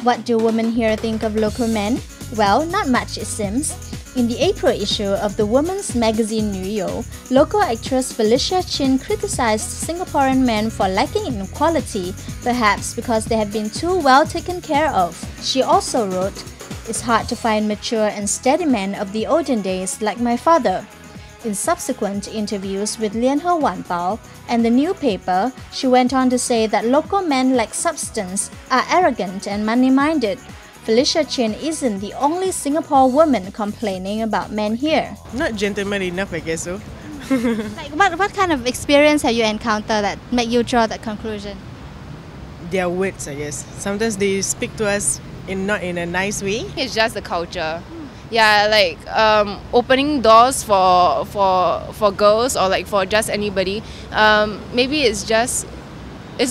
What do women here think of local men? Well, not much it seems. In the April issue of the women's magazine Nuyo, local actress Felicia Chin criticized Singaporean men for lacking in quality, perhaps because they have been too well taken care of. She also wrote, "It's hard to find mature and steady men of the olden days like my father." In subsequent interviews with Lianhe Wanbao and the New Paper, she went on to say that local men lack substance, are arrogant and money-minded. Felicia Chin isn't the only Singapore woman complaining about men here. Not gentleman enough, I guess so. What kind of experience have you encountered that make you draw that conclusion? Their words, I guess. Sometimes they speak to us not in a nice way. It's just the culture. Yeah, like opening doors for girls or like for just anybody. Maybe it's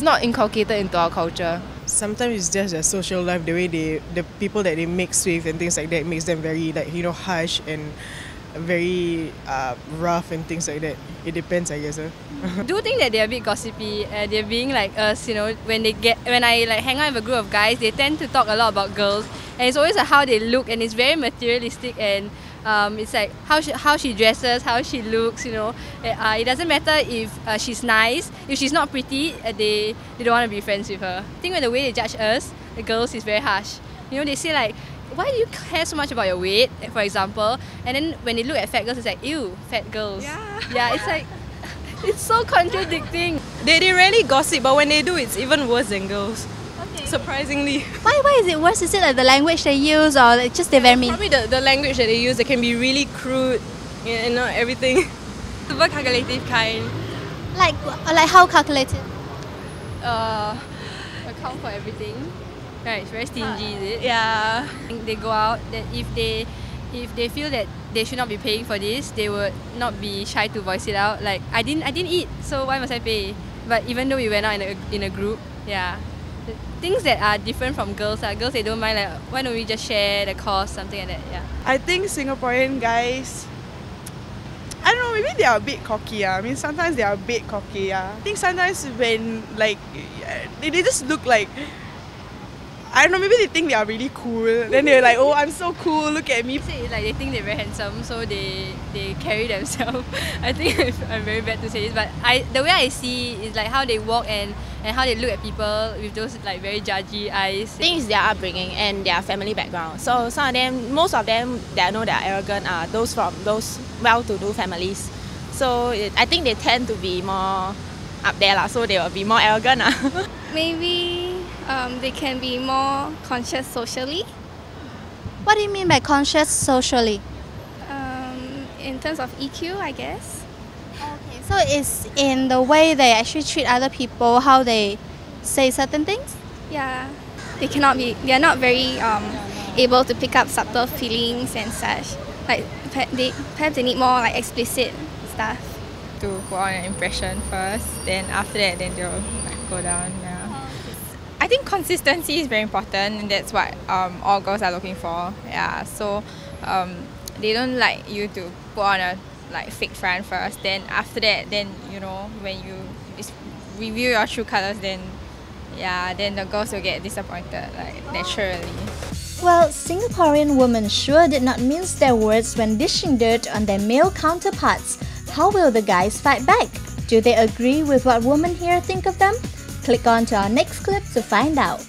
not inculcated into our culture. Sometimes it's just their social life, the way the people that they mix with and things like that makes them very harsh and very rough and things like that. It depends, I guess. Do think that they're a bit gossipy. They're being like us, when I like hang out with a group of guys, they tend to talk a lot about girls, and it's always like how they look, and it's very materialistic, and it's like how she dresses, how she looks. It doesn't matter if she's nice. If she's not pretty, they don't want to be friends with her. I think when the way they judge us, the girls, is very harsh. They say like, why do you care so much about your weight, for example? And then when they look at fat girls, it's like, ew, fat girls. Yeah, it's like, it's so contradicting. They rarely gossip, but when they do, it's even worse than girls. Okay. Surprisingly. Why is it worse? Is it like the language they use, or like just they're very mean? Probably the language that they use. They can be really crude, everything. Super calculative kind. Like how calculative? Account for everything. Right, it's very stingy, is it? Yeah. They go out, that if they feel that they should not be paying for this, they would not be shy to voice it out. Like, I didn't eat, so why must I pay? But even though we went out in a group, yeah. Things that are different from girls, girls they don't mind, like, why don't we just share the cost, something like that, yeah. I think Singaporean guys, I don't know, maybe they are a bit cocky. I mean, sometimes they are a bit cocky. I think sometimes when, like, they just look like, I don't know, maybe they think they are really cool. Then they're like, oh, I'm so cool, look at me. Like, they think they're very handsome, so they carry themselves. I think I'm very bad to say this, but the way I see is like how they walk and how they look at people with those like very judgy eyes. I think it's their upbringing and their family background. So some of them, most of them that I know that are arrogant are those from those well-to-do families. So I think they tend to be more up there, so they will be more arrogant. Maybe they can be more conscious socially. What do you mean by conscious socially? In terms of EQ, I guess. Okay, so it's in the way they actually treat other people, how they say certain things? Yeah, they are not very able to pick up subtle feelings and such. Like perhaps they need more like explicit stuff. To put on an impression first, then after that, then they'll like go down. Yeah. I think consistency is very important, and that's what all girls are looking for. Yeah, so they don't like you to put on a like fake front first. Then after that, then when you reveal your true colors, then the girls will get disappointed like naturally. Well, Singaporean women sure did not mince their words when dishing dirt on their male counterparts. How will the guys fight back? Do they agree with what women here think of them? Click on to our next clip to find out.